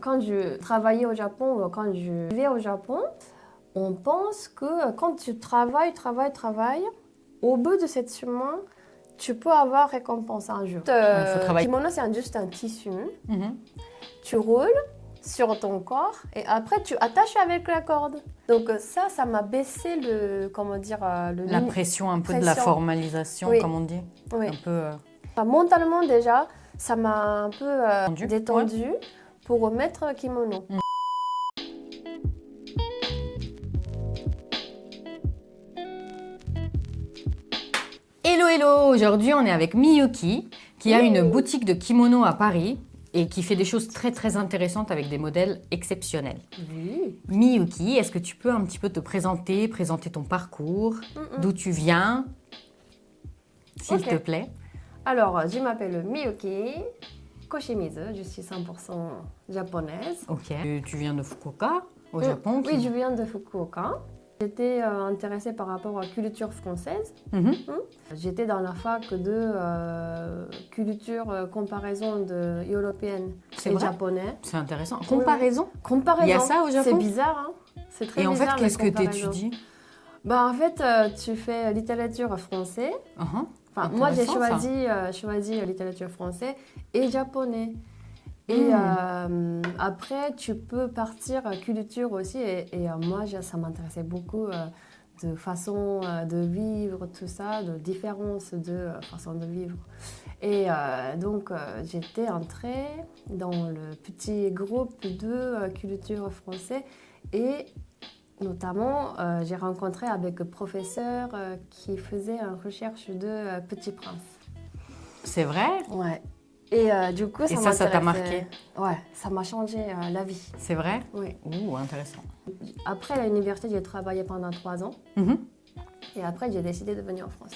Quand je travaillais au Japon, ou quand je vivais au Japon, on pense que quand tu travailles, au bout de cette chemin, tu peux avoir récompense un jour. Il faut travailler. Kimono, c'est juste un tissu. Mhm. Tu roules sur ton corps et après tu attaches avec la corde. Donc ça m'a baissé La pression un peu de la pression. formalisation, Oui. comme on dit. Oui. Un peu. Mentalement déjà, ça m'a un peu Détendu. détendue pour remettre kimono. Hello, hello! Aujourd'hui, on est avec Miyuki, qui a une boutique de kimono à Paris et qui fait des choses très très intéressantes avec des modèles exceptionnels. Oui. Miyuki, est-ce que tu peux un petit peu te présenter ton parcours, d'où tu viens, s'il Ok. te plaît? Alors, je m'appelle Miyuki Koshimizu, je suis 100% japonaise. Ok. Tu viens de Fukuoka, au Japon? Oui, je viens de Fukuoka. J'étais intéressée par rapport à la culture française. Mhm. J'étais dans la fac de culture comparaison européenne C'est et vrai? japonais. C'est intéressant. Comparaison? Comparaison. Il y a ça au Japon? C'est bizarre, hein? C'est très Et en fait, bizarre, qu'est-ce la que tu comparaison. étudies? Bah, en fait, tu fais littérature française. Enfin, moi, j'ai choisi littérature française et japonais. Et après, tu peux partir culture aussi. Et moi, ça m'intéressait beaucoup de façon de vivre, tout ça, de différences de façon de vivre. Et donc, j'étais entrée dans le petit groupe de culture française. Et notamment, j'ai rencontré avec un professeur qui faisait une recherche de Petit Prince. C'est vrai? Ouais. Et du coup, Et ça t'a marqué? Ouais, ça m'a changé la vie. C'est vrai? Oui. Ouh, intéressant. Après l'université, j'ai travaillé pendant 3 ans. Mhm. Et après, j'ai décidé de venir en France.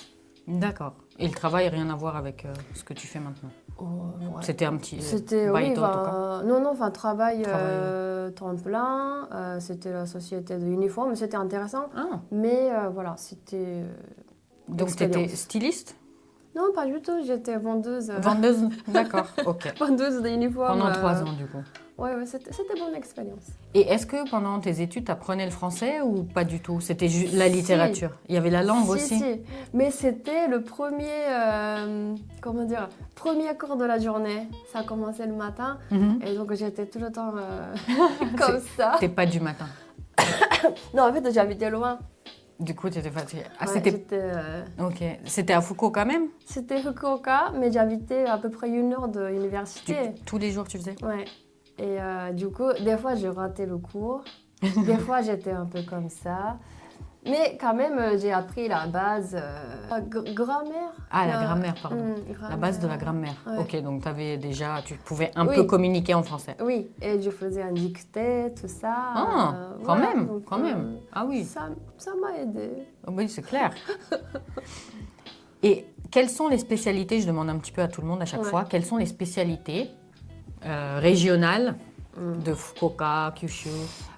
D'accord. Et le travail, rien à voir avec ce que tu fais maintenant? Oh, ouais. C'était un petit C'était, bail oui, en tout cas. non, enfin, travail Travail. temps plein. C'était la société de uniforme. C'était intéressant. Ah, Mais voilà, c'était donc tu étais expérience. styliste? Non, pas du tout. J'étais vendeuse. Vendeuse? D'accord, ok. Vendeuse d'uniformes. Pendant 3 ans du coup. Ouais, c'était bonne expérience. Et est-ce que pendant tes études, tu apprenais le français ou pas du tout? C'était juste la littérature. Il y avait la langue aussi? Si. Mais c'était le premier, premier cours de la journée. Ça commençait le matin. Mhm. Et donc, j'étais tout le temps comme ça. T'es pas du matin. Non, en fait, j'habitais loin. Du coup, tu étais fatiguée. Ah, Ouais, c'était... j'étais, Ok. C'était à Fukuoka même? c'était Fukuoka, mais j'habitais à peu près 1 heure de l'université. Tous les jours, tu faisais? Ouais. Et du coup, des fois, je ratais le cours. Des fois, j'étais un peu comme ça. Mais quand même, j'ai appris la base grammaire. Ah, la grammaire, pardon. La grammaire. base de la grammaire. Ouais. Ok, donc tu pouvais un Oui. peu communiquer en français. Oui, et je faisais un dictée, tout ça. Ah, quand voilà, même, donc, quand même. Ah oui, Ça m'a aidé. oui, c'est clair. Et quelles sont les spécialités, je demande un petit peu à tout le monde à chaque Ouais. fois, quelles sont les spécialités régionales de Fukuoka, Kyushu,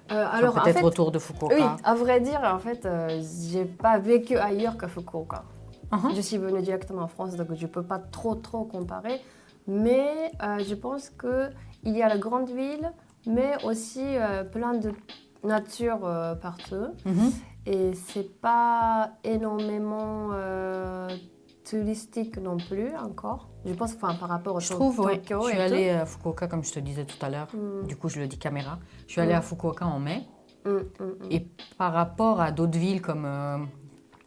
Alors, en peut-être fait, autour de Fukuoka? oui, à vrai dire, en fait, j'ai pas vécu ailleurs qu'à Fukuoka. Mhm. Je suis venue directement en France, donc je peux pas trop comparer. Mais je pense qu'il y a la grande ville, mais aussi plein de nature partout. Mhm. Et c'est pas énormément touristique non plus encore. Je pense, enfin, par rapport au Je trouve, oui. Tokyo Je suis et allée à Fukuoka, comme je te disais tout à l'heure. Du coup, je le dis caméra. Je suis allée à Fukuoka en mai. Et par rapport à d'autres villes comme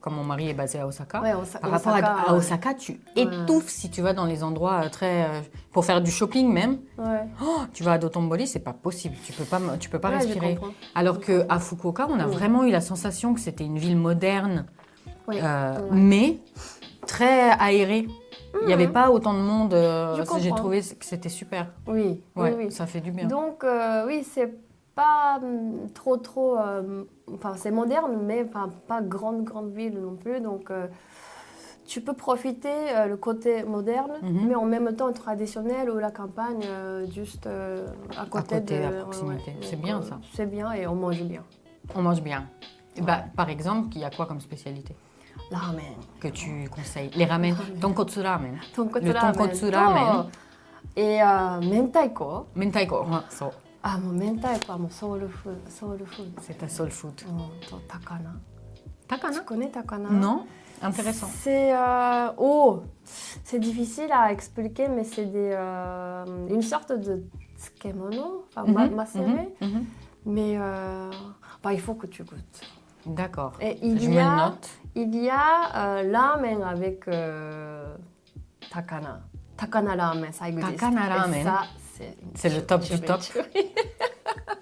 mon mari est basé à Osaka, Ouais, par rapport à ouais. Osaka, tu étouffes si tu vas dans les endroits pour faire du shopping même. Ouais. Oh, tu vas à Dotonbori, c'est pas possible. Tu peux pas Ouais, je respirer. comprends. Alors qu'à Fukuoka, on a vraiment eu la sensation que c'était une ville moderne, Oui. mais très aérée. Il n'y avait pas autant de monde. J'ai comprends. trouvé que c'était super. Oui, Ouais, oui. ça fait du bien. Donc, oui, c'est pas trop. Enfin, c'est moderne, mais pas grande ville non plus. Donc, tu peux profiter le côté moderne, mais en même temps traditionnel ou la campagne, juste à côté à proximité. ouais. C'est Donc, bien ça. C'est bien et on mange bien. On mange bien. Et bah, par exemple, il y a quoi comme spécialité La ramen. que tu conseilles? Les ramen. Tonkotsu ramen. Tonkotsu Le ramen. tonkotsu ramen. Et mentaiko. Mentaiko, so. Ah, mon mentaiko, mon soul food. C'est ta soul food. Takana. Takana? Tu connais Takana? Non. Intéressant. C'est difficile à expliquer, mais c'est une sorte de tsukemono, macéré. Mais il faut que tu goûtes. D'accord. Et je me le note. Il y a ramen avec takana. Takana ramen, ça existe. Takana ramen. Et ça, c'est le top du top.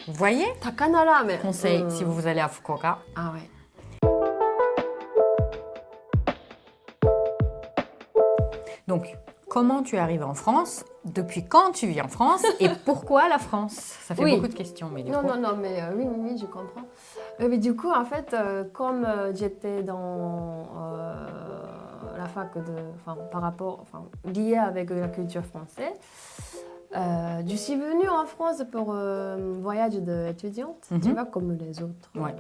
Vous voyez? Takana ramen. Conseil si vous allez à Fukuoka. Ah ouais. Donc, comment tu es arrivée en France? Depuis quand tu vis en France? Et pourquoi la France? Ça fait beaucoup de questions. Mais non, mais oui, je comprends. Mais du coup, en fait, comme j'étais dans la fac liée avec la culture française, je suis venue en France pour un voyage d'étudiante, tu vois, comme les autres. Ouais.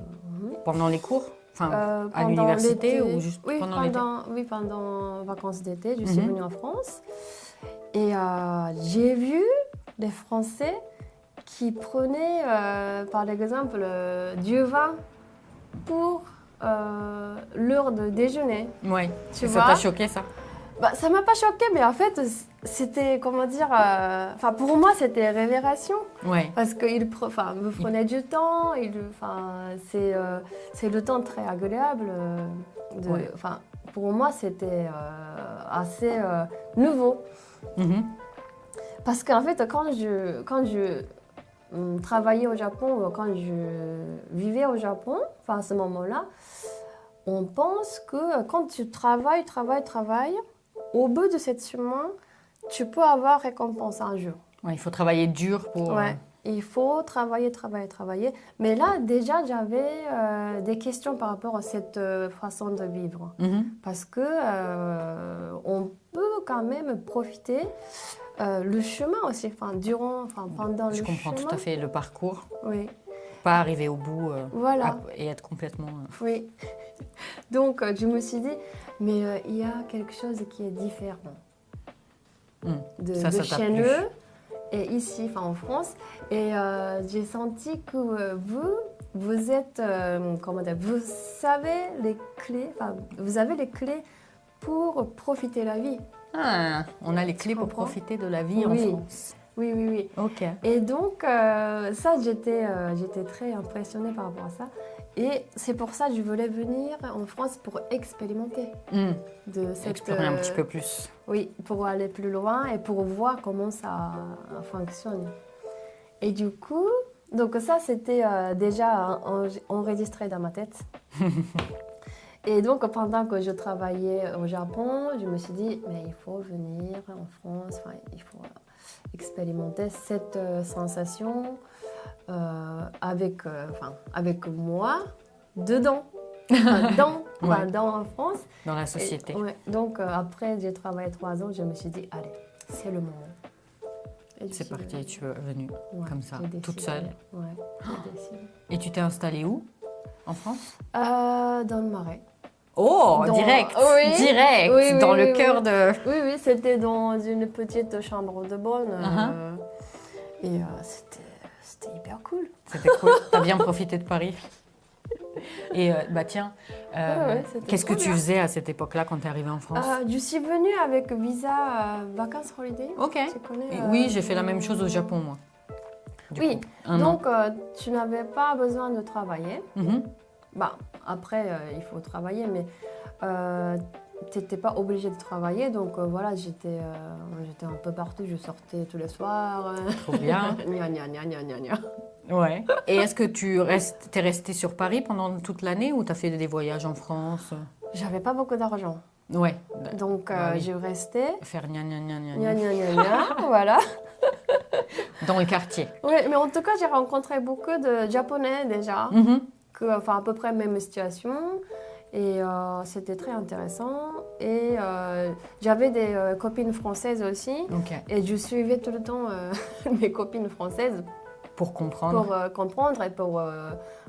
Pendant les cours? À l'université ou juste pendant l'été? Oui, pendant les vacances d'été, je suis venue en France. Et j'ai vu des Français qui prenaient, par exemple, du vin pour l'heure de déjeuner. Oui, ça t'a choqué ça? Ça m'a pas choqué, mais en fait, c'était, comment dire, pour moi, c'était révélation. Ouais. Parce qu'ils me prenaient du temps, c'est le temps très agréable. Pour moi, c'était assez nouveau. Parce qu'en fait, quand je travaillais au Japon, quand je vivais au Japon, à ce moment-là, on pense que quand tu travailles, au bout de cette chemin, tu peux avoir récompense un jour. Ouais, il faut travailler dur pour... Ouais, il faut travailler. Mais là, déjà, j'avais des questions par rapport à cette façon de vivre. Parce que on peut quand même profiter le chemin aussi, pendant le chemin. Je comprends tout à fait le parcours. Oui. Pas arriver au bout voilà. Et être complètement... Oui. Donc, je me suis dit, mais il y a quelque chose qui est différent de chez nous et ici, en France. Et j'ai senti que vous êtes, vous savez les clés, vous avez les clés pour profiter de la vie. Ah, on a les clés pour profiter de la vie en France. Oui. Ok. Et donc, ça, j'étais très impressionnée par rapport à ça. Et c'est pour ça que je voulais venir en France pour expérimenter. Explorer un petit peu plus. Oui, pour aller plus loin et pour voir comment ça fonctionne. Et du coup, donc ça, c'était déjà enregistré dans ma tête. Et donc, pendant que je travaillais au Japon, je me suis dit, mais il faut venir en France, il faut expérimenter cette sensation avec moi, dedans, en France. Dans la société. Donc, après, j'ai travaillé 3 ans, je me suis dit, allez, c'est le moment. C'est parti, tu es venue comme ça, toute seule. Ouais, j'ai décidé. Et tu t'es installée où, en France? Dans le Marais. Oh, direct, dans le cœur de... Oui, c'était dans une petite chambre de bonne. Et c'était hyper cool. C'était cool, t'as bien profité de Paris. Et qu'est-ce que tu faisais à cette époque-là quand tu es arrivée en France? Je suis venue avec visa vacances holiday. Ok. Tu connais, oui, j'ai fait la même chose au Japon, moi. Donc tu n'avais pas besoin de travailler. Après, il faut travailler, mais tu n'étais pas obligée de travailler. Donc voilà, j'étais un peu partout, je sortais tous les soirs. Trop bien. Gna. Ouais. Et est-ce que t'es restée sur Paris pendant toute l'année ou tu as fait des voyages en France? J'avais pas beaucoup d'argent. Ouais. Donc je restais. Faire gna, voilà. Dans le quartier. Oui, mais en tout cas, j'ai rencontré beaucoup de Japonais déjà, à peu près même situation. Et c'était très intéressant. Et j'avais des copines françaises aussi. Okay. Et je suivais tout le temps mes copines françaises Pour comprendre. Pour comprendre et pour,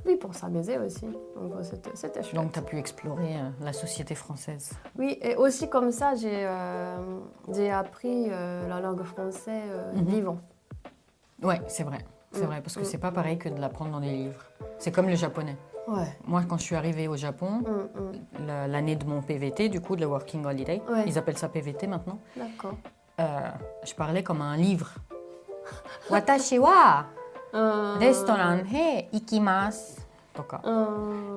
oui, pour s'amuser aussi. Donc, c'était chouette. Donc, tu as pu explorer la société française. Oui, et aussi comme ça, j'ai appris la langue française vivant. Oui, c'est vrai. C'est vrai, parce que c'est pas pareil que de l'apprendre dans des livres. C'est comme le japonais. Ouais. Moi, quand je suis arrivée au Japon, l'année de mon PVT, du coup, de la Working Holiday, ils appellent ça PVT maintenant. D'accord. Je parlais comme un livre. Watashi wa restaurant he ikimasu.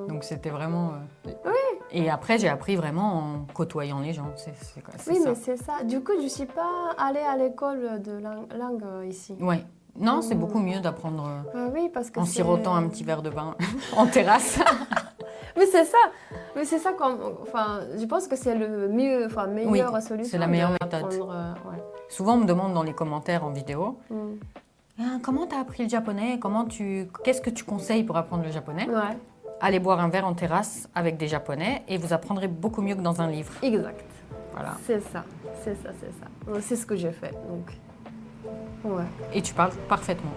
Donc c'était vraiment... Oui. Et après, j'ai appris vraiment en côtoyant les gens. C'est oui, ça. Mais c'est ça. Du coup, je ne suis pas allée à l'école de langue ici. Oui. Non, c'est beaucoup mieux d'apprendre oui, parce que en sirotant un petit verre de vin en terrasse. Oui, c'est ça. Oui, c'est ça. Enfin, je pense que c'est le mieux, meilleure solution. C'est la meilleure méthode. Ouais. Souvent, on me demande dans les commentaires en vidéo, comment tu as appris le japonais? Qu'est-ce que tu conseilles pour apprendre le japonais? Ouais. Allez boire un verre en terrasse avec des japonais et vous apprendrez beaucoup mieux que dans un livre. Exact. Voilà. C'est ça. C'est ce que j'ai fait. Donc. Ouais. Et tu parles parfaitement.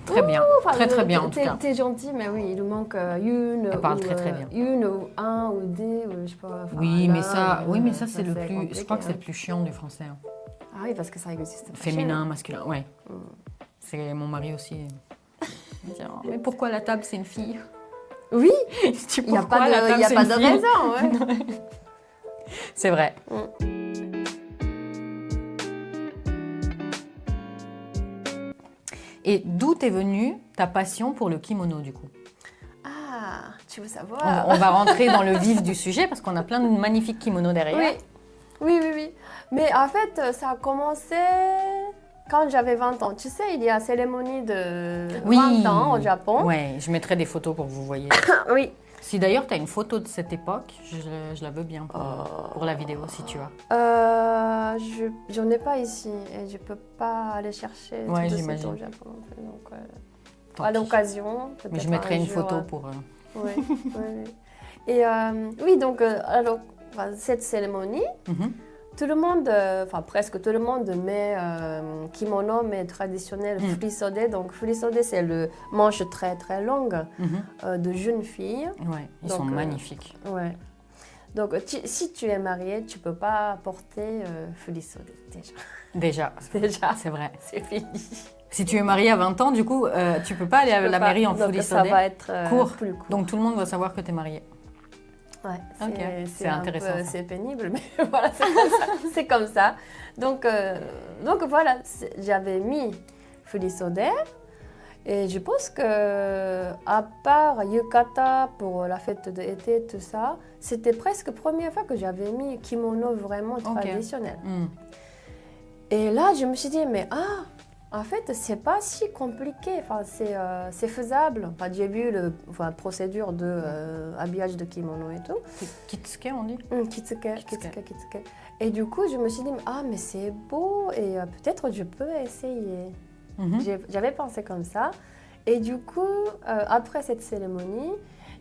Très bien. Très bien en tout cas. T'es gentil, mais oui, il manque une. Elle parle très bien. Une ou un ou des, ou je sais pas. Oui, mais ça c'est le plus. Je crois que c'est le plus chiant du français. Hein. Ah oui, parce que ça existe. Féminin, masculin, ouais. C'est mon mari aussi. Il dit, mais pourquoi la table c'est une fille? Oui. Il n'y a pas de raison. Ouais. C'est vrai. Et d'où t'es venue ta passion pour le kimono, du coup? Ah, tu veux savoir? On va rentrer dans le vif du sujet parce qu'on a plein de magnifiques kimonos derrière. Oui. Mais en fait, ça a commencé quand j'avais 20 ans. Tu sais, il y a une cérémonie de 20 ans au Japon. Oui, je mettrai des photos pour que vous voyez. Oui. Si d'ailleurs tu as une photo de cette époque, je la veux bien pour la vidéo, si tu as. J'en ai pas ici et je peux pas aller chercher tout de suite au Japon. Donc, à l'occasion, mais je mettrai une photo pour... Oui. Et oui, donc, alors, cette cérémonie, tout le monde, presque tout le monde met kimono, mais traditionnel, furisode. Donc, furisode, c'est le manche très très longue de jeunes filles. Oui, ils sont magnifiques. Ouais. Donc, si tu es mariée, tu ne peux pas porter furisode déjà. Déjà, c'est vrai. C'est fini. Si tu es mariée à 20 ans, du coup, tu ne peux pas aller à la mairie en furisode. Ça va être plus court. Donc, tout le monde va savoir que tu es mariée. Ouais, c'est intéressant. C'est pénible, mais voilà, c'est comme ça. Donc voilà, j'avais mis furisode et je pense que à part yukata pour la fête d'été, tout ça, c'était presque la première fois que j'avais mis kimono vraiment traditionnel. Et là, je me suis dit, mais en fait, c'est pas si compliqué. Enfin, c'est faisable. Enfin, j'ai vu la procédure de habillage de kimono et tout. Kitsuke, on dit Kitsuke. Et du coup, je me suis dit, mais c'est beau et peut-être je peux essayer. J'avais pensé comme ça. Et du coup, après cette cérémonie,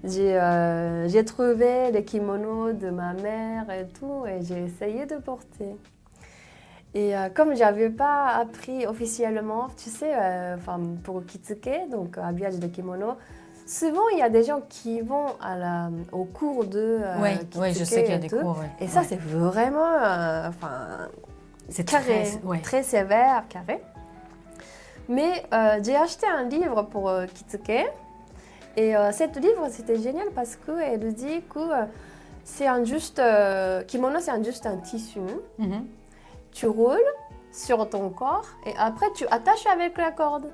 j'ai trouvé les kimonos de ma mère et tout, et j'ai essayé de porter. Et comme je n'avais pas appris officiellement, tu sais, pour kitsuke, donc habillage de kimono, souvent il y a des gens qui vont au cours de kitsuke. Oui, je sais qu'il y a des cours. Ouais. Et ça, c'est vraiment c'est très sévère, carré. Mais j'ai acheté un livre pour kitsuke. Et ce livre, c'était génial parce qu'elle dit que kimono, c'est juste un tissu. Tu roules sur ton corps et après tu attaches avec la corde.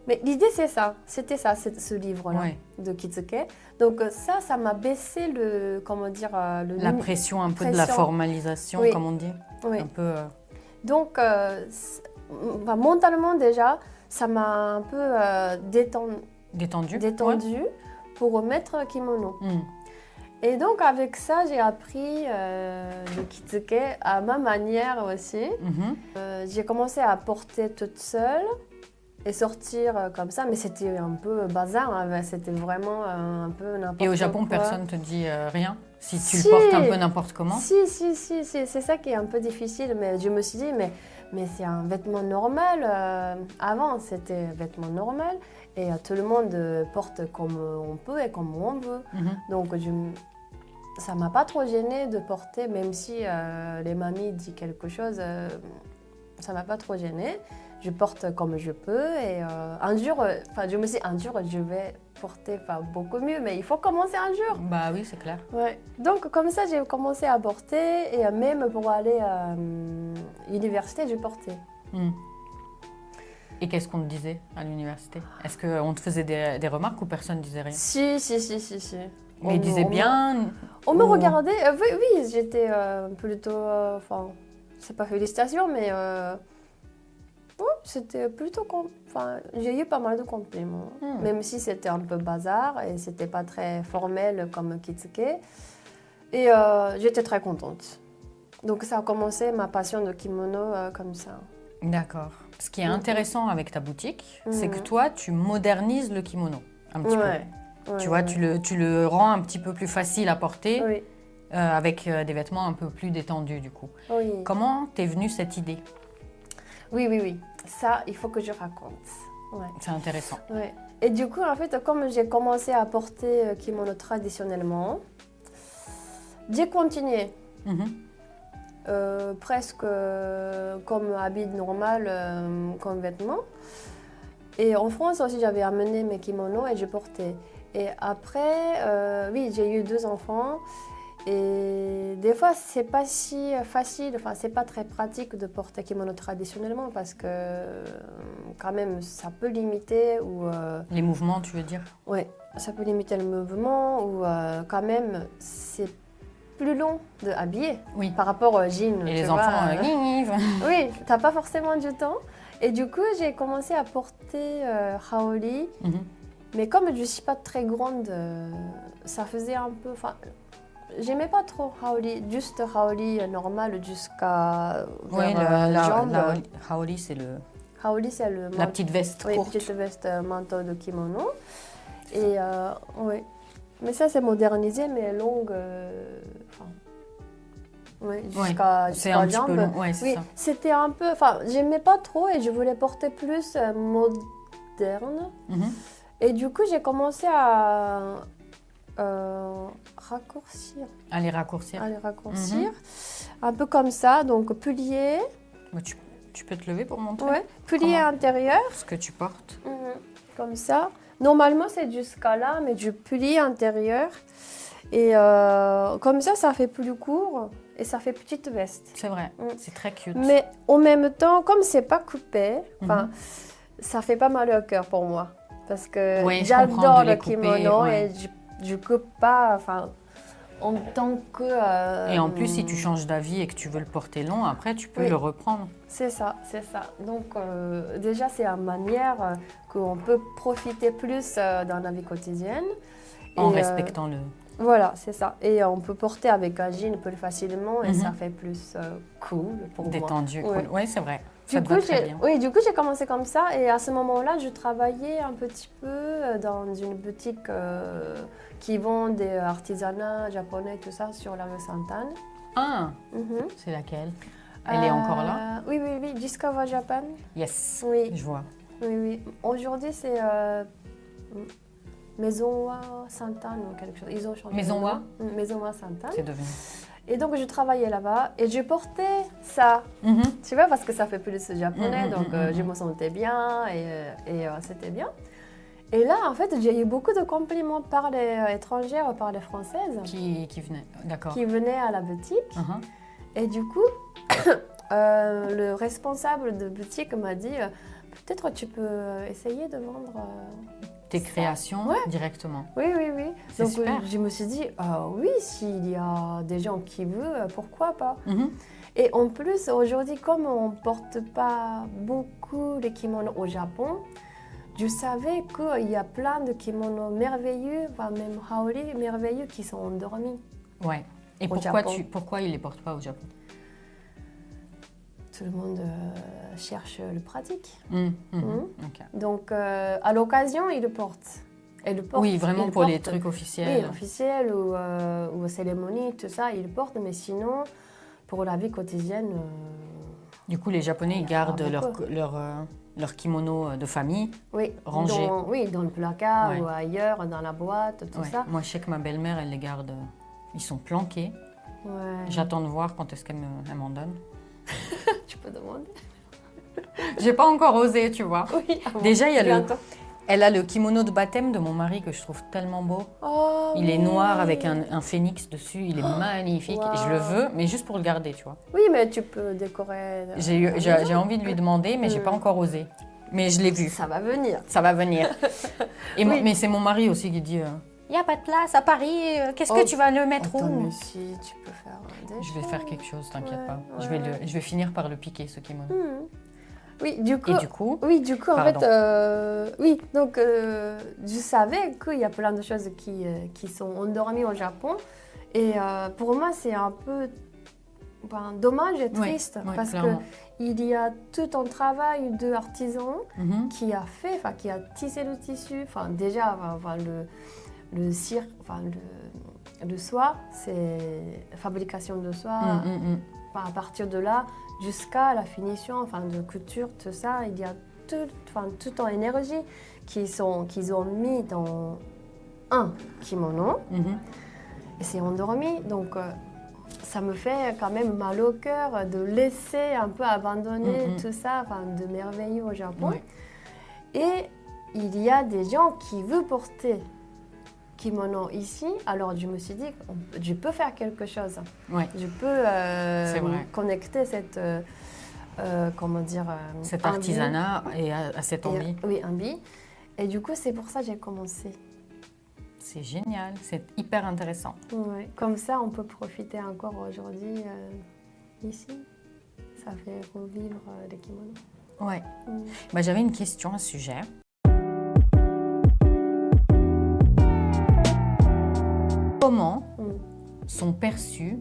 Mais l'idée c'est ça, ce livre-là de kitsuke. Donc ça m'a baissé la pression un peu de la formalisation, comme on dit. Oui. Un peu. Donc mentalement déjà, ça m'a un peu détendu pour mettre kimono. Et donc, avec ça, j'ai appris le kitsuke à ma manière aussi. J'ai commencé à porter toute seule. et sortir comme ça. Mais c'était un peu bazar, hein. C'était vraiment un peu n'importe quoi. Et au Japon, personne ne te dit rien? Si tu le portes un peu n'importe comment? Si. C'est ça qui est un peu difficile. Mais je me suis dit, mais c'est un vêtement normal. Avant, c'était un vêtement normal. Et tout le monde porte comme on peut et comme on veut. Donc, ça ne m'a pas trop gênée de porter, même si les mamies disent quelque chose, ça ne m'a pas trop gênée. Je porte comme je peux. Et un jour, je me suis dit, un jour, je vais porter beaucoup mieux, mais il faut commencer un jour. Bah oui, c'est clair. Ouais. Donc, comme ça, j'ai commencé à porter. Et même pour aller à l'université, je portais. Et qu'est-ce qu'on te disait à l'université? Est-ce qu'on te faisait des remarques ou personne ne disait rien? Si. Mais ils disaient bien? On me regardait. Oui, j'étais plutôt... c'est pas félicitations, mais... c'était plutôt... j'ai eu pas mal de compliments. Même si c'était un peu bazar et c'était pas très formel comme Kitsuke. Et j'étais très contente. Donc ça a commencé ma passion de kimono comme ça. D'accord. Ce qui est intéressant avec ta boutique, c'est que toi, tu modernises le kimono un petit peu. Tu vois, tu le rends un petit peu plus facile à porter avec des vêtements un peu plus détendus du coup. Oui. Comment t'es venue cette idée? Oui. Ça, il faut que je raconte. Ouais. C'est intéressant. Ouais. Et du coup, en fait, comme j'ai commencé à porter kimono traditionnellement, j'ai continué. Presque comme habit normal, comme vêtement. Et en France aussi, j'avais amené mes kimonos et je portais. Et après, oui, j'ai eu 2 enfants. Et des fois, c'est pas si facile, c'est pas très pratique de porter kimono traditionnellement parce que quand même, ça peut limiter ou... Les mouvements, tu veux dire? Oui, ça peut limiter le mouvement ou quand même, c'est plus long de habiller par rapport au jean. Et les enfants, oui, t'as pas forcément du temps. Et du coup, j'ai commencé à porter haori. Mais comme je suis pas très grande, ça faisait un peu... J'aimais pas trop haori, juste haori normal jusqu'à la jambe. Haori, c'est le... Haori, c'est la petite veste courte. Oui, petite veste manteau de kimono. Et oui. Mais ça, c'est modernisé, mais longue. Jusqu'à un jambe. Petit peu long. Ouais, oui, ça. C'était un peu. J'aimais pas trop et je voulais porter plus moderne. Et du coup, j'ai commencé à raccourcir. À les raccourcir. Un peu comme ça, donc plié. Tu peux te lever pour montrer? Oui, plié intérieur. Ce que tu portes. Comme ça. Normalement, c'est jusqu'à là, mais je plie intérieur. Et comme ça fait plus court et ça fait petite veste. C'est vrai, c'est très cute. Mais en même temps, comme c'est pas coupé, ça fait pas mal au cœur pour moi. Parce que j'adore le kimono et je coupe pas en tant que... Et en plus, si tu changes d'avis et que tu veux le porter long, après, tu peux le reprendre. C'est ça. Donc, déjà, c'est une manière qu'on peut profiter plus dans la vie quotidienne. En respectant le... Voilà, c'est ça. Et on peut porter avec un jean plus facilement et ça fait plus cool pour moi. Détendu, cool. Oui, c'est vrai. Du coup, j'ai commencé comme ça et à ce moment-là, je travaillais un petit peu dans une boutique qui vend des artisanats japonais, tout ça, sur la rue Sainte-Anne. Ah, c'est laquelle? Elle est encore là? Oui, Discover Japan. Yes, oui. Je vois. Oui. Aujourd'hui, c'est Maison-Wa Sainte-Anne ou quelque chose. Ils ont changé. Maison-Wa? Maison-Wa Sainte-Anne. C'est devenu. Et donc, je travaillais là-bas et je portais ça. Tu vois, parce que ça fait plus japonais, donc je me sentais bien et c'était bien. Et là, en fait, j'ai eu beaucoup de compliments par les étrangères, par les Françaises. Qui venaient, d'accord. Qui venaient à la boutique. Et du coup, le responsable de boutique m'a dit, peut-être tu peux essayer de vendre... tes créations directement. Oui. C'est donc super. Je me suis dit, oui, s'il y a des gens qui veulent, pourquoi pas. Et en plus, aujourd'hui, comme on ne porte pas beaucoup les kimonos au Japon, je savais qu'il y a plein de kimonos merveilleux, même haori merveilleux, qui sont endormis. Ouais. Et pourquoi ils ne les portent pas au Japon? tout le monde cherche le pratique. Okay. Donc, à l'occasion, ils le portent. Oui, vraiment pour les trucs officiels. Oui, officiels ou cérémonies, tout ça, ils le portent. Mais sinon, pour la vie quotidienne... Du coup, les Japonais, ils gardent leur kimono de famille rangé. Dans le placard ou ailleurs, dans la boîte, tout ça. Moi, je sais que ma belle-mère, elle les garde. Ils sont planqués. Ouais. J'attends de voir quand est-ce qu'elle m'en donne. Tu peux demander. J'ai pas encore osé, tu vois. Oui, déjà, elle a le kimono de baptême de mon mari que je trouve tellement beau. Oh, il est noir avec un phénix dessus. Il est magnifique. Wow. Je le veux, mais juste pour le garder, tu vois. Oui, mais tu peux décorer. J'ai envie de lui demander, mais j'ai pas encore osé. Mais je l'ai vu. Ça va venir. Ça va venir. Mais c'est mon mari aussi qui dit... Il n'y a pas de place à Paris, qu'est-ce que tu vas le mettre où? Ici, tu peux faire des Je vais faire quelque chose, t'inquiète pas. Je vais finir par le piquer, ce kimono. Oui, du coup, en pardon. fait, donc je savais qu'il y a plein de choses qui sont endormies au Japon. Et pour moi, c'est un peu dommage et triste parce qu'il y a tout un travail d'artisan qui a tissé le tissu. Enfin, déjà, le cire, le soie, c'est la fabrication de soie. À partir de là, jusqu'à la finition, de couture, tout ça, il y a toute une énergie qu'ils ont mis dans un kimono. Et c'est endormi, donc ça me fait quand même mal au cœur de laisser un peu abandonner tout ça, de merveilleux au Japon. Et il y a des gens qui veulent porter kimono ici, alors je me suis dit, je peux faire quelque chose. Je peux connecter cette, cet artisanat et à cette envie. Envie. Et du coup, c'est pour ça que j'ai commencé. C'est génial, c'est hyper intéressant. Ouais. Comme ça, on peut profiter encore aujourd'hui ici. Ça fait revivre les kimonos. Ouais. J'avais une question à ce sujet. Comment sont perçus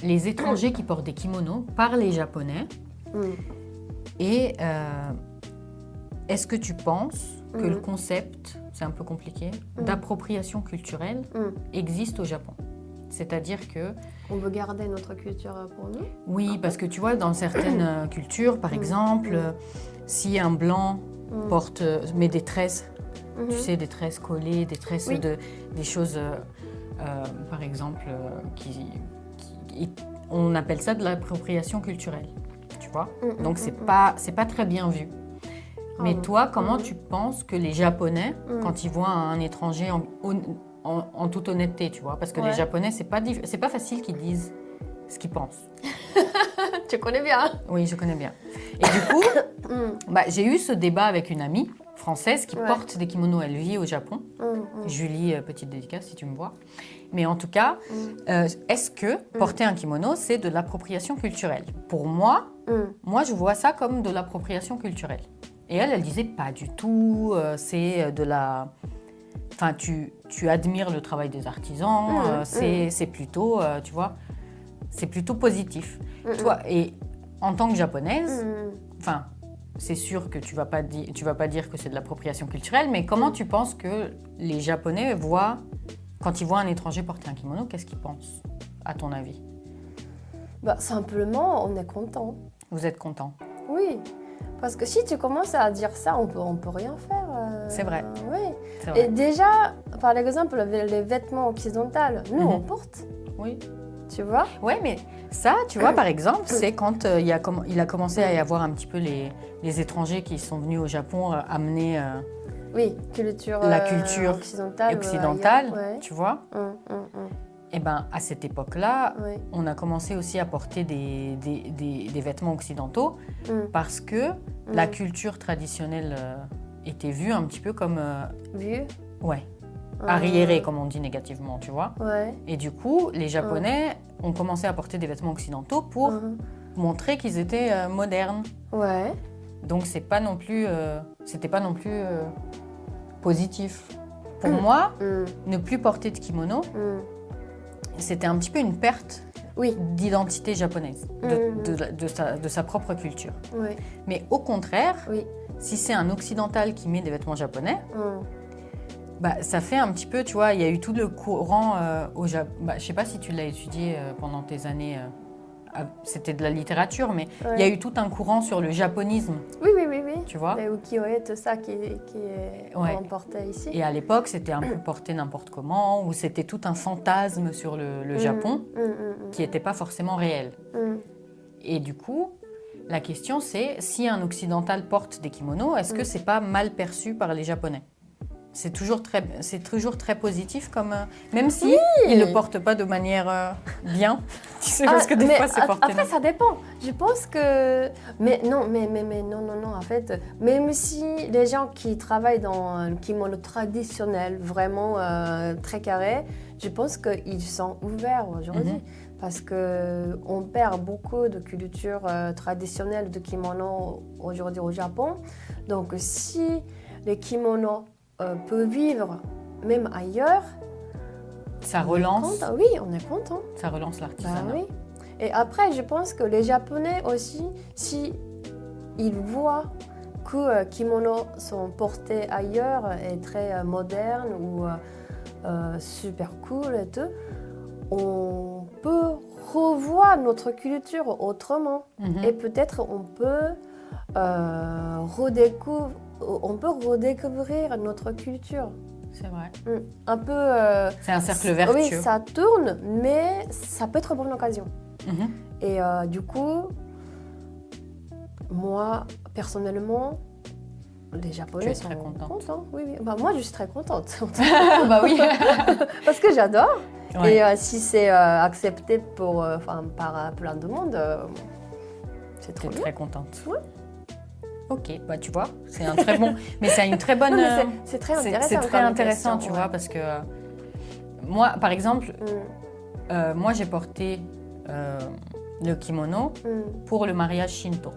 les étrangers qui portent des kimonos par les Japonais? Et est-ce que tu penses que le concept, c'est un peu compliqué, d'appropriation culturelle existe au Japon? C'est-à-dire que... On veut garder notre culture pour nous? Oui, parce que tu vois, dans certaines cultures, par exemple, si un blanc met des tresses, tu sais, des tresses collées, des tresses des choses... par exemple, on appelle ça de l'appropriation culturelle, tu vois. Donc c'est pas très bien vu. Mais toi, comment tu penses que les Japonais, quand ils voient un étranger en toute honnêteté, tu vois, parce que les Japonais, c'est pas facile qu'ils disent ce qu'ils pensent. Tu connais bien? Oui, je connais bien. Et du coup, j'ai eu ce débat avec une amie française qui porte des kimonos, elle vit au Japon. Julie, petite dédicace si tu me vois. Mais en tout cas, est-ce que porter un kimono, c'est de l'appropriation culturelle? Pour moi, je vois ça comme de l'appropriation culturelle. Et elle disait pas du tout, c'est de la... Enfin, tu admires le travail des artisans, c'est plutôt, tu vois, c'est plutôt positif. Toi, et en tant que japonaise, enfin... C'est sûr que tu vas pas dire que c'est de l'appropriation culturelle, mais comment tu penses que les Japonais voient, quand ils voient un étranger porter un kimono, qu'est-ce qu'ils pensent, à ton avis? Simplement, on est content. Vous êtes content? Oui, parce que si tu commences à dire ça, on peut rien faire. C'est vrai. Oui. C'est vrai. Et déjà, par exemple, les vêtements occidentaux, nous, on porte. Oui. Tu vois? Oui, mais ça, tu vois, par exemple, c'est quand il a commencé à y avoir un petit peu les étrangers qui sont venus au Japon amener la culture occidentale, tu vois. Et bien, à cette époque-là, on a commencé aussi à porter des vêtements occidentaux parce que la culture traditionnelle était vue un petit peu comme... Vue? Ouais. Arriéré, comme on dit négativement, tu vois. Et du coup, les Japonais ont commencé à porter des vêtements occidentaux pour montrer qu'ils étaient modernes. Donc, c'était pas non plus positif. Pour moi, ne plus porter de kimono, c'était un petit peu une perte d'identité japonaise, de sa propre culture. Oui. Mais au contraire, si c'est un occidental qui met des vêtements japonais, ça fait un petit peu, tu vois, il y a eu tout le courant au Japon. Je ne sais pas si tu l'as étudié pendant tes années, c'était de la littérature, mais il y a eu tout un courant sur le japonisme. Oui. Tu vois, les ukiyo-e, tout ça qui est emporté ici. Et à l'époque, c'était un peu porté n'importe comment, ou c'était tout un fantasme sur le Japon qui n'était pas forcément réel. Et du coup, la question c'est, si un occidental porte des kimonos, est-ce que c'est pas mal perçu par les Japonais ? C'est toujours très positif, comme, même si ils ne le portent pas de manière bien. Tu sais, parce que des fois, c'est porté. Après, ça dépend. Je pense que... Mais non, en fait, même si les gens qui travaillent dans un kimono traditionnel, vraiment très carré, je pense qu'ils sont ouverts aujourd'hui. Parce qu'on perd beaucoup de culture traditionnelle de kimono aujourd'hui au Japon. Donc, si les kimonos peut vivre même ailleurs. Ça relance. Oui, on est content. Ça relance l'artisanat. Oui. Et après, je pense que les Japonais aussi, si ils voient que kimonos sont portés ailleurs et très modernes ou super cool et tout, on peut revoir notre culture autrement. Et peut-être on peut redécouvrir notre culture. C'est vrai. Un peu... c'est un cercle vertueux. Oui, ça tourne, mais ça peut être une bonne occasion. Et du coup, moi, personnellement, les Japonais sont contents. Oui. Moi, je suis très contente. Oui. Parce que j'adore. Et si c'est accepté par plein de monde, c'est trop bien. Très contente. Oui. Ok, tu vois, c'est un très bon... Mais c'est une très bonne... c'est très intéressant. C'est très intéressant, tu vois, parce que moi, par exemple, moi, j'ai porté le kimono pour le mariage Shinto.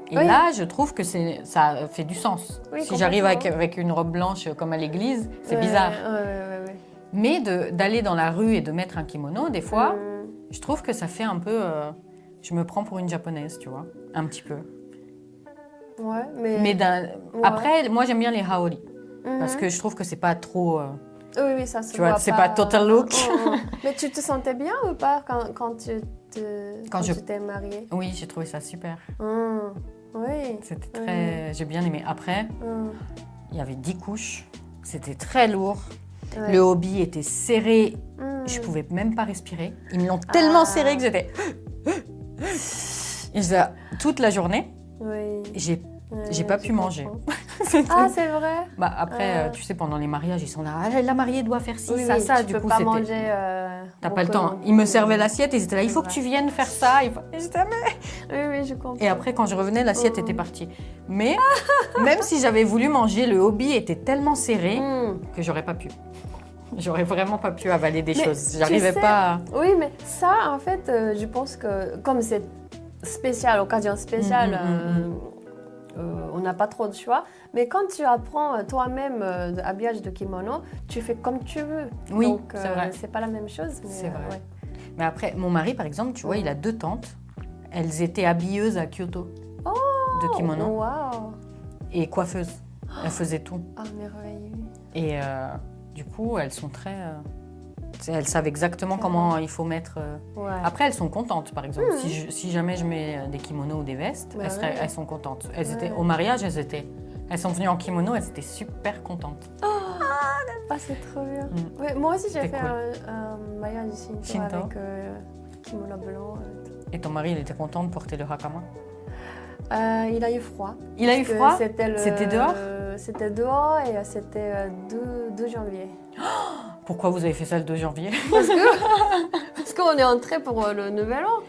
Et là, je trouve que ça fait du sens. Si j'arrive avec une robe blanche comme à l'église, c'est bizarre. Mais d'aller dans la rue et de mettre un kimono, des fois, je trouve que ça fait un peu... je me prends pour une japonaise, tu vois, un petit peu. Après, moi j'aime bien les haori parce que je trouve que c'est pas trop. Oui, ça se tu vois, c'est pas total look. Mais tu te sentais bien ou pas quand tu t'es mariée? Oui, j'ai trouvé ça super. Oui. C'était très. J'ai bien aimé. Après, il y avait 10 couches. C'était très lourd. Le hobby était serré. Je pouvais même pas respirer. Ils me l'ont tellement serré que j'étais. Et toute la journée. Oui. J'ai pas pu manger. C'est vrai. Après, tu sais, pendant les mariages, ils sont là. Ah, la mariée doit faire ci, ça. Du coup, pas manger. T'as pas le temps. Ils me servaient l'assiette et ils étaient là. Il faut que tu viennes faire ça. Et j'étais Oui, je comprends. Et après, quand je revenais, l'assiette était partie. Mais même si j'avais voulu manger, le hobby était tellement serré que j'aurais pas pu. J'aurais vraiment pas pu avaler des choses. J'arrivais pas. Oui, mais ça, en fait, je pense que comme c'est spécial, occasion spéciale, on n'a pas trop de choix. Mais quand tu apprends toi-même l'habillage de kimono, tu fais comme tu veux. Oui, donc c'est vrai. C'est pas la même chose. C'est vrai. Mais après, mon mari, par exemple, tu vois, il a 2 tantes. Elles étaient habilleuses à Kyoto de kimono. Wow. Et coiffeuses. Elles faisaient tout. Ah, merveilleux. Et du coup, elles sont très... elles savent exactement comment il faut mettre... Après, elles sont contentes, par exemple. Si jamais je mets des kimonos ou des vestes, elles sont contentes. Elles étaient, au mariage, elles sont venues en kimono, elles étaient super contentes. C'est trop bien. Ouais, moi aussi, j'ai fait un mariage Shinto avec kimono blanc. Et ton mari, il était content de porter le hakama? Il a eu froid. Il a eu froid? C'était dehors? C'était dehors et c'était 2 janvier. Pourquoi vous avez fait ça le 2 janvier? Parce qu'on est entré pour le Nouvel An.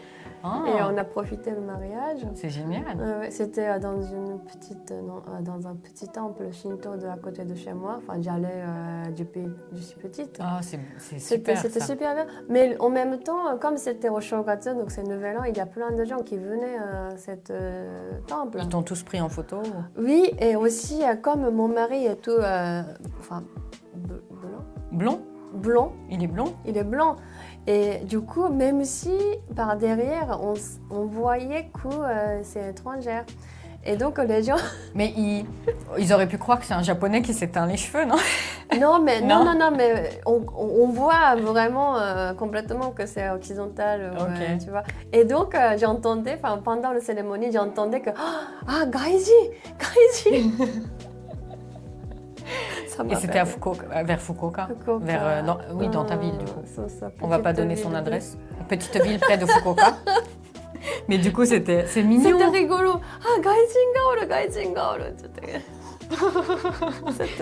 Et on a profité du mariage. C'est génial. C'était dans un petit temple Shinto à côté de chez moi. Enfin, j'allais depuis que je suis petite. C'est super. C'était super bien. Mais en même temps, comme c'était au Shogatsu, donc c'est Nouvel An, il y a plein de gens qui venaient à cet temple. Ils t'ont tous pris en photo? Oui, et aussi, comme mon mari est tout... blanc. Blond? Blond. Il est blond? Il est blanc. Et du coup, même si par derrière, on voyait que c'est étrangère. Et donc, les gens... Mais ils auraient pu croire que c'est un Japonais qui s'est teint les cheveux, non? Non, mais on voit vraiment complètement que c'est occidental, okay. Tu vois. Et donc, j'entendais, pendant la cérémonie, j'entendais que « Ah, Gaiji !» Et c'était à Fukuoka, vers Fukuoka, dans ta ville, du coup. On va pas donner son adresse. Une petite ville près de Fukuoka. Mais du coup, c'est mignon. C'était rigolo. Ah, gaijin ga oru.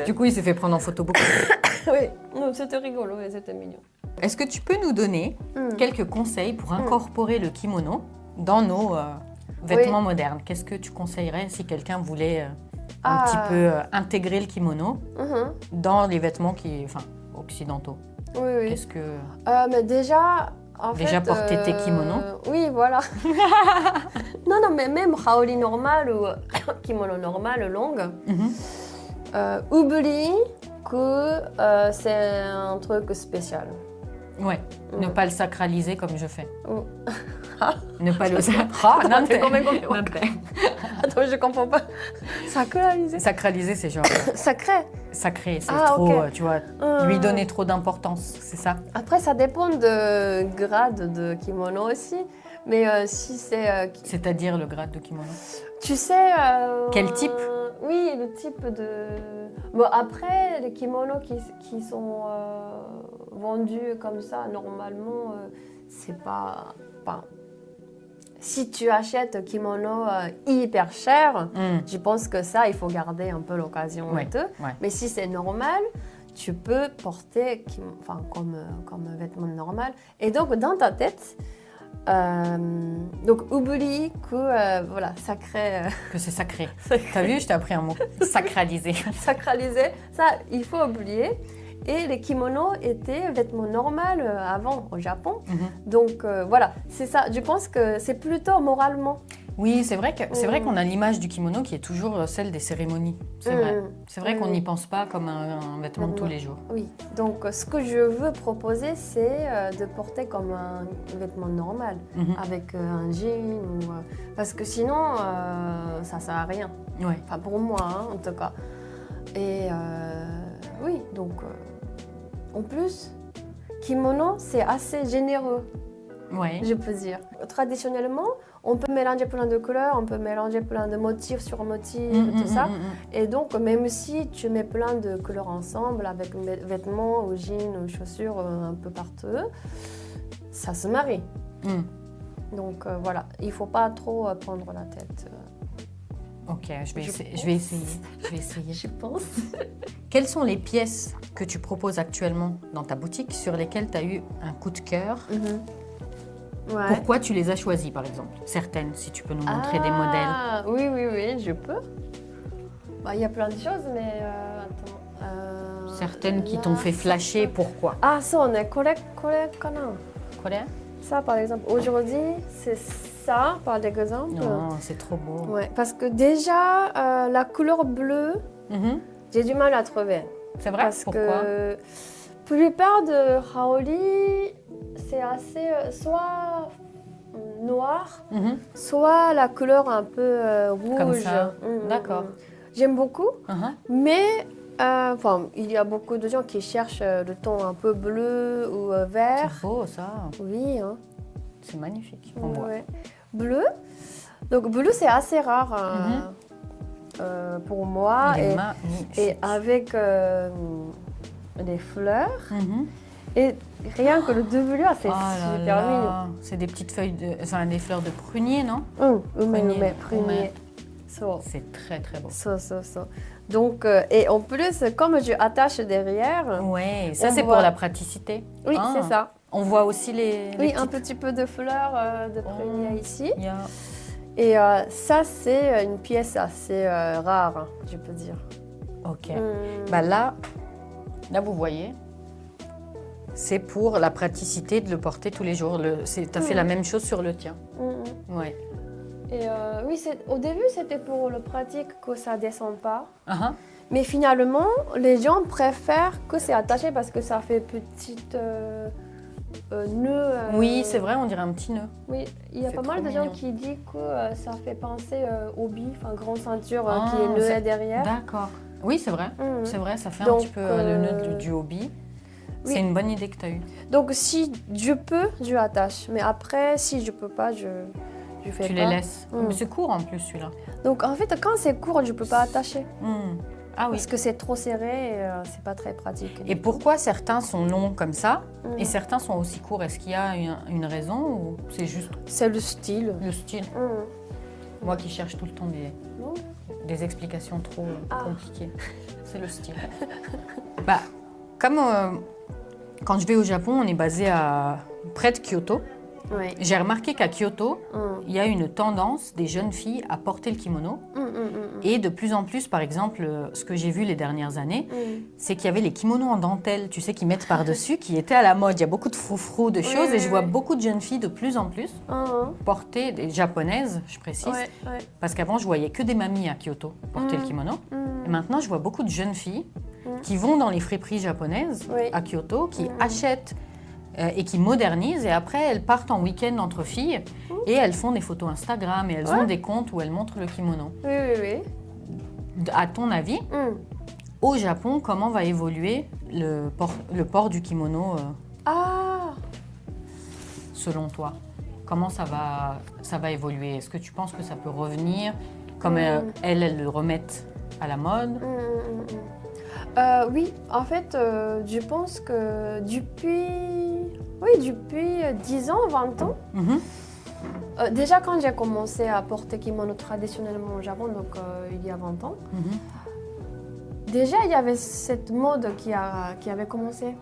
Du coup, il s'est fait prendre en photo beaucoup. Oui, c'était rigolo et c'était mignon. Est-ce que tu peux nous donner quelques conseils pour incorporer le kimono dans nos vêtements modernes? Qu'est-ce que tu conseillerais si quelqu'un voulait un petit peu intégrer le kimono dans les vêtements occidentaux? Oui. Qu'est-ce que... mais déjà... Déjà porter tes kimonos? Oui, voilà. non, mais même haori normal ou kimono normal, longue, oublie que c'est un truc spécial. Ouais, ne pas le sacraliser comme je fais. Ne pas le... Attends, je comprends pas. Sacraliser. Sacraliser, c'est genre... Sacré, c'est trop, okay. Tu vois, lui donner trop d'importance, c'est ça? Après, ça dépend de grade de kimono aussi. Mais si c'est... C'est-à-dire le grade de kimono? Tu sais... Quel type? Oui, le type de... Bon, après, les kimonos qui sont vendus comme ça, normalement, c'est pas... Si tu achètes un kimono hyper cher, je pense que ça, il faut garder un peu l'occasion et tout. Ouais. Mais si c'est normal, tu peux porter comme un vêtement normal. Et donc, dans ta tête, donc oublie que sacré. Que c'est sacré. T'as vu, je t'ai appris un mot. Sacraliser. Sacraliser, ça, il faut oublier. Et les kimonos étaient vêtements normaux avant au Japon. Donc voilà, c'est ça. Je pense que c'est plutôt moralement. Oui, c'est vrai qu'on a l'image du kimono qui est toujours celle des cérémonies. C'est vrai. C'est vrai qu'on n'y pense pas comme un vêtement de tous les jours. Oui. Donc ce que je veux proposer, c'est de porter comme un vêtement normal, avec un jean parce que sinon ça sert à rien. Ouais. Enfin pour moi, en tout cas. Et oui, donc en plus, kimono, c'est assez généreux, je peux dire. Traditionnellement, on peut mélanger plein de couleurs, on peut mélanger plein de motifs sur motifs, tout ça. Et donc, même si tu mets plein de couleurs ensemble avec vêtements ou jeans ou chaussures un peu partout, ça se marie. Donc voilà, il ne faut pas trop prendre la tête. Ok, je vais essayer. Je pense. Quelles sont les pièces que tu proposes actuellement dans ta boutique sur lesquelles tu as eu un coup de cœur? Ouais. Pourquoi tu les as choisies, par exemple? Certaines, si tu peux nous montrer des modèles. Oui, je peux. Il y a plein de choses, mais attends. Certaines qui t'ont fait flasher, pourquoi? Ah, ça, on est kana. Ça, par exemple, aujourd'hui, c'est ça, par exemple. Non, c'est trop beau. Ouais, parce que déjà, la couleur bleue, j'ai du mal à trouver. C'est vrai? Pourquoi? Parce que la plupart de haori, c'est assez soit noir, soit la couleur un peu rouge. Comme ça. D'accord. J'aime beaucoup, mais il y a beaucoup de gens qui cherchent le ton un peu bleu ou vert. C'est beau ça. Oui. C'est magnifique. On voit. Bleu. Donc bleu, c'est assez rare pour moi. Il est magnifique. Et avec des fleurs. Et rien que le doublure, c'est super mignon. C'est des petites feuilles des fleurs de prunier, non? Prunier. C'est très très beau. Donc, et en plus, comme je attache derrière... Oui, ça c'est pour la praticité. Oui, c'est ça. On voit aussi les un petit peu de fleurs de prunier ici. Yeah. Et ça, c'est une pièce assez rare, je peux dire. Ok. Là, vous voyez, c'est pour la praticité de le porter tous les jours. Tu as fait la même chose sur le tien. Ouais. Et oui, au début, c'était pour le pratique que ça ne descend pas. Mais finalement, les gens préfèrent que c'est attaché parce que ça fait petite nœud. Oui, c'est vrai, on dirait un petit nœud. Oui, il y a pas mal de gens qui disent que ça fait penser au bi, enfin grande ceinture qui est nœud derrière. D'accord. Oui, c'est vrai. C'est vrai, ça fait un petit peu le nœud du hobby. Oui. C'est une bonne idée que tu as eue. Donc si je peux, je attache. Mais après, si je peux pas, je fais tu pas. Les laisses. Mais c'est court en plus celui-là. Donc en fait, quand c'est court, je peux pas attacher. Ah oui. Parce que c'est trop serré et c'est pas très pratique. Et pourquoi certains sont longs comme ça et certains sont aussi courts? Est-ce qu'il y a une raison ou c'est juste... C'est le style. Le style. Moi qui cherche tout le temps des explications trop compliquées. C'est le style. Comme quand je vais au Japon, on est basé près de Kyoto. Ouais. J'ai remarqué qu'à Kyoto, il y a une tendance des jeunes filles à porter le kimono. Et de plus en plus, par exemple, ce que j'ai vu les dernières années, c'est qu'il y avait les kimonos en dentelle, tu sais, qu'ils mettent par-dessus, qui étaient à la mode. Il y a beaucoup de froufrous, de choses, et je vois beaucoup de jeunes filles de plus en plus porter, des japonaises, je précise, parce qu'avant, je voyais que des mamies à Kyoto porter le kimono. Et maintenant, je vois beaucoup de jeunes filles qui vont dans les friperies japonaises à Kyoto, qui achètent et qui modernisent, et après elles partent en week-end entre filles et elles font des photos Instagram et elles ont des comptes où elles montrent le kimono. Oui. À ton avis, au Japon, comment va évoluer le port du kimono selon toi? Comment ça va évoluer? Est-ce que tu penses que ça peut revenir comme elles le remettent à la mode? Oui, en fait, je pense que depuis 10 ans, 20 ans, déjà quand j'ai commencé à porter kimono traditionnellement au Japon, donc il y a 20 ans, déjà il y avait cette mode qui avait commencé.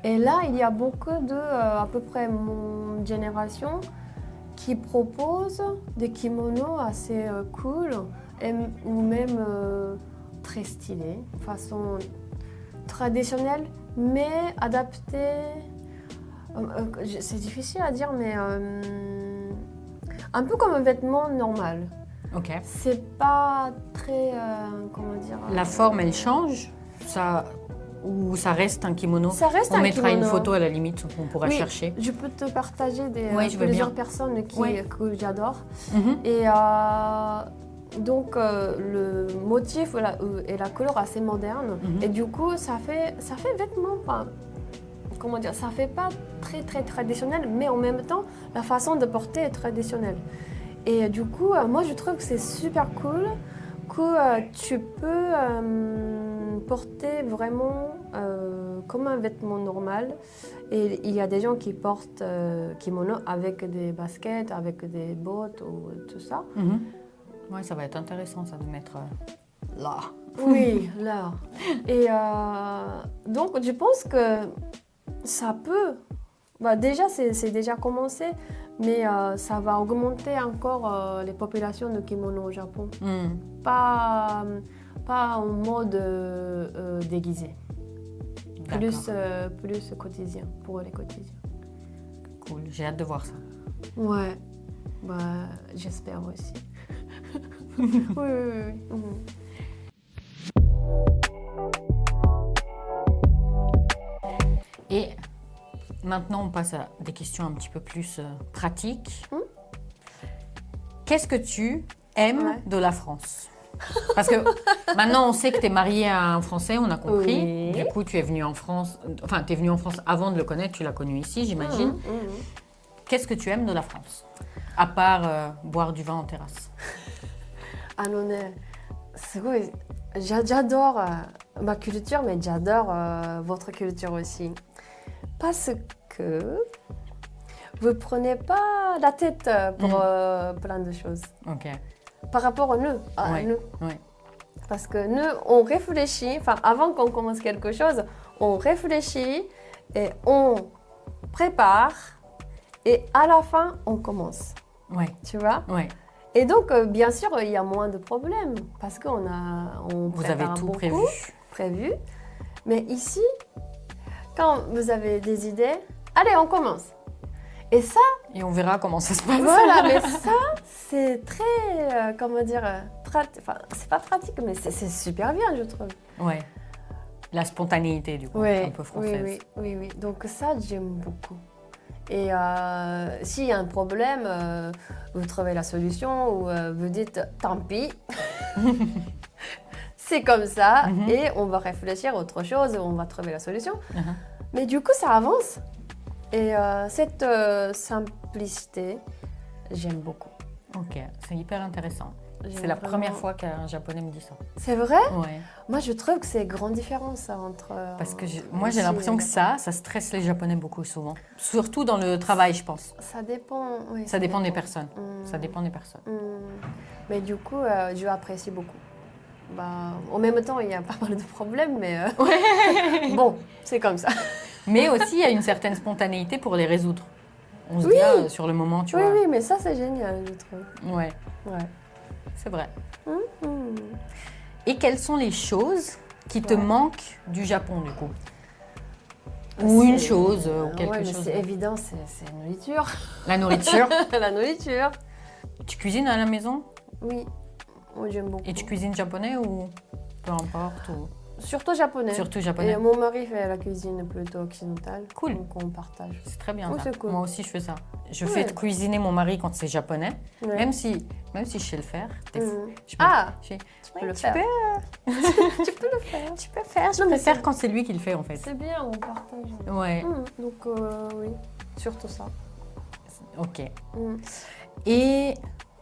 Et là, il y a beaucoup à peu près mon génération, qui proposent des kimonos assez cool, ou même très stylés, façon traditionnelle, mais adaptée. C'est difficile à dire, mais un peu comme un vêtement normal. Ok. C'est pas très, comment dire. La forme, elle change, ou ça reste un kimono? Ça reste on mettra une photo à la limite qu'on pourra chercher. Je peux te partager plusieurs personnes que j'adore. Et donc le motif et la couleur assez moderne. Et du coup, ça fait vêtement. Enfin, comment dire, ça fait pas très très traditionnel, mais en même temps, la façon de porter est traditionnelle. Et du coup, moi je trouve que c'est super cool que tu peux porter vraiment comme un vêtement normal. Et il y a des gens qui portent kimono avec des baskets, avec des bottes ou tout ça. Oui, ça va être intéressant ça de mettre là. Oui, là. Et donc je pense que ça peut. Déjà, c'est déjà commencé, mais ça va augmenter encore les populations de kimono au Japon. Pas en mode déguisé. Plus quotidien, pour les quotidiens. Cool, j'ai hâte de voir ça. Ouais, j'espère aussi. Oui. Et maintenant, on passe à des questions un petit peu plus pratiques. Qu'est-ce que tu aimes de la France? Parce que maintenant, on sait que tu es mariée à un Français, on a compris. Oui. Du coup, tu es venue en France. Enfin, tu es venue en France avant de le connaître, tu l'as connu ici, j'imagine. Qu'est-ce que tu aimes de la France? À part boire du vin en terrasse. J'adore ma culture, mais j'adore votre culture aussi. Parce que vous prenez pas la tête pour plein de choses. Ok. Par rapport à nous. Parce que nous, on réfléchit, avant qu'on commence quelque chose, on réfléchit et on prépare et à la fin, on commence. Ouais. Tu vois? Ouais. Et donc, bien sûr, il y a moins de problèmes parce qu'on Vous avez tout prévu. Mais ici, quand vous avez des idées, allez, on commence. Et ça... Et on verra comment ça se passe. Voilà, mais ça, c'est très, comment dire, c'est pas pratique, mais c'est super bien, je trouve. Ouais. La spontanéité, du coup, un peu française. Oui. Donc ça, j'aime beaucoup. Et s'il y a un problème, vous trouvez la solution ou vous dites tant pis. C'est comme ça et on va réfléchir à autre chose et on va trouver la solution. Mais du coup, ça avance. Et cette simplicité, j'aime beaucoup. Ok, c'est hyper intéressant. C'est la première fois qu'un Japonais me dit ça. C'est vrai? Ouais. Moi, je trouve que c'est une grande différence entre... Parce que moi, j'ai l'impression que ça stresse les Japonais beaucoup souvent. Surtout dans le travail, je pense. Ça dépend. Oui, ça dépend des personnes. Ça dépend des personnes. Mais du coup, je apprécie beaucoup. En même temps, il y a pas mal de problèmes, mais bon, c'est comme ça. Mais aussi, il y a une certaine spontanéité pour les résoudre. On se dit sur le moment, tu vois. Oui, mais ça, c'est génial, je trouve. Ouais. C'est vrai. Et quelles sont les choses qui te manquent du Japon, du coup? Ou une chose, ou quelque chose. C'est évident, c'est la nourriture. La nourriture? La nourriture. Tu cuisines à la maison? Oui, j'aime beaucoup. Et tu cuisines japonais ou peu importe ou... Surtout japonais. Surtout japonais. Et mon mari fait la cuisine plutôt occidentale. Cool. Donc on partage. C'est très bien. Oui, c'est cool. Moi aussi, je fais ça. Je fais cuisiner mon mari quand c'est japonais, même si je sais le faire. Tu peux le faire. Tu peux le faire. Tu peux faire. Je préfère quand c'est lui qui le fait en fait. C'est bien, on partage. Ouais. Donc oui, surtout ça. Ok. Et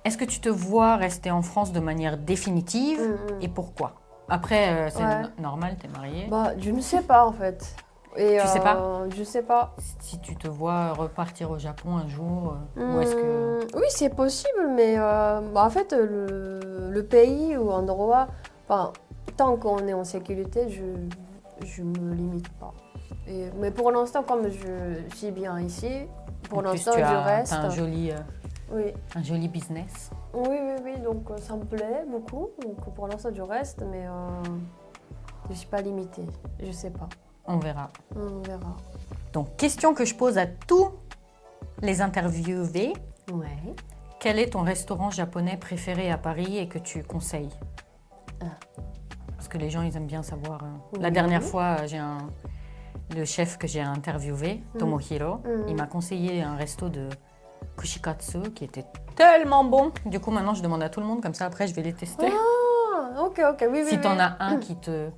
est-ce que tu te vois rester en France de manière définitive et pourquoi? Après, c'est normal, t'es mariée. Je ne sais pas en fait. Et, tu sais pas? Je sais pas. Si tu te vois repartir au Japon un jour, ou est-ce que... Oui, c'est possible, mais en fait, le pays ou endroit, tant qu'on est en sécurité, je me limite pas. Mais pour l'instant, comme je suis bien ici, pour l'instant, je reste. T'as un joli... Oui. Un joli business. Oui, donc ça me plaît beaucoup. Donc pour l'instant, je reste, mais je ne suis pas limitée. Je sais pas. On verra. On verra. Donc, question que je pose à tous les interviewés. Ouais. Quel est ton restaurant japonais préféré à Paris et que tu conseilles? Parce que les gens, ils aiment bien savoir. La dernière fois, le chef que j'ai interviewé, Tomohiro, il m'a conseillé un resto de Kushikatsu qui était tellement bon. Du coup, maintenant, je demande à tout le monde, comme ça, après, je vais les tester. Ah, ok, oui. Si t'en as un qui te...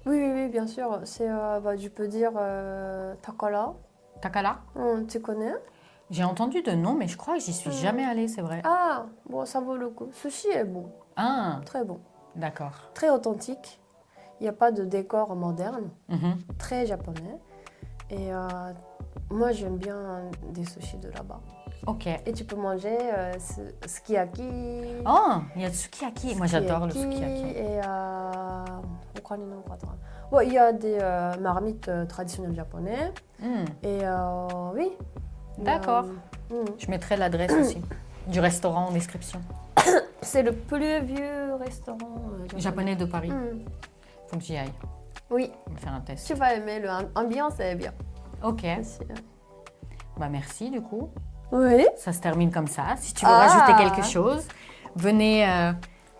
Oui, bien sûr. C'est, je peux dire Takara. Takara? Tu connais? J'ai entendu de nom, mais je crois que j'y suis jamais allée, c'est vrai. Ah, bon, ça vaut le coup. Sushi est bon. Ah. Très bon. D'accord. Très authentique. Il n'y a pas de décor moderne. Très japonais. Et moi, j'aime bien des sushis de là-bas. Ok. Et tu peux manger sukiyaki. Oh, il y a le sukiyaki. Moi, j'adore le sukiyaki. Et il y a des marmites traditionnelles japonaises. Et oui. D'accord. Je mettrai l'adresse aussi du restaurant en description. C'est le plus vieux restaurant japonais de Paris. Faut que j'y aille. Oui. On va faire un test. Tu vas aimer, l'ambiance est bien. Ok. Merci du coup. Oui. Ça se termine comme ça. Si tu veux rajouter quelque chose, venez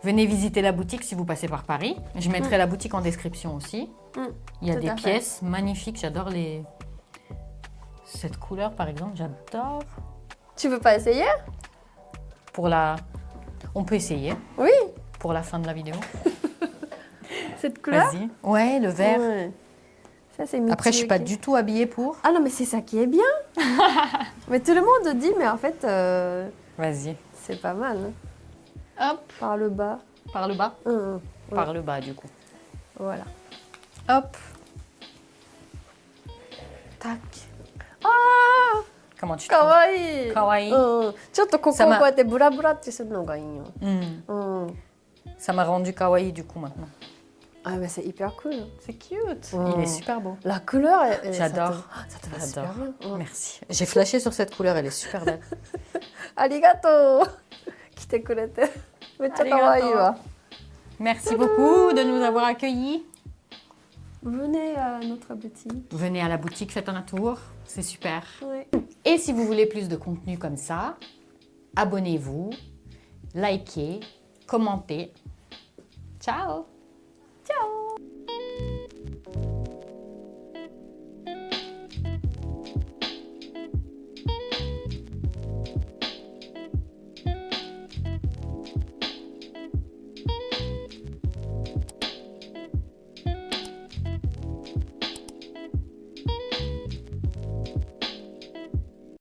visiter la boutique si vous passez par Paris. Je mettrai la boutique en description aussi. Il y a des pièces magnifiques. J'adore cette couleur par exemple. J'adore. Tu veux pas essayer? On peut essayer. Oui. Pour la fin de la vidéo. Cette couleur? Vas-y. Ouais, le vert. Ouais. Ça, c'est après, je suis pas du tout habillée pour. Ah non, mais c'est ça qui est bien. Mais tout le monde dit, mais en fait, vas-y. C'est pas mal. Hop. Par le bas. Par le bas? Par le bas, du coup. Voilà. Hop. Tac. Ah! Comment tu te Kawaii. Kawaii. ちょっとここをこうやってブラブラってするのがいいよ。Ça m'a rendu kawaii du coup maintenant. Ah mais c'est hyper cool. C'est cute. Il est super beau. La couleur, j'adore. Ça te va super bien. Merci. J'ai flashé sur cette couleur, elle est super belle. Arigato. 来てくれて。めっちゃ可愛いわ。Merci beaucoup de nous avoir accueillis. Venez à notre boutique. Venez à la boutique, faites un tour. C'est super. Oui. Et si vous voulez plus de contenu comme ça, abonnez-vous, likez, commentez. Ciao!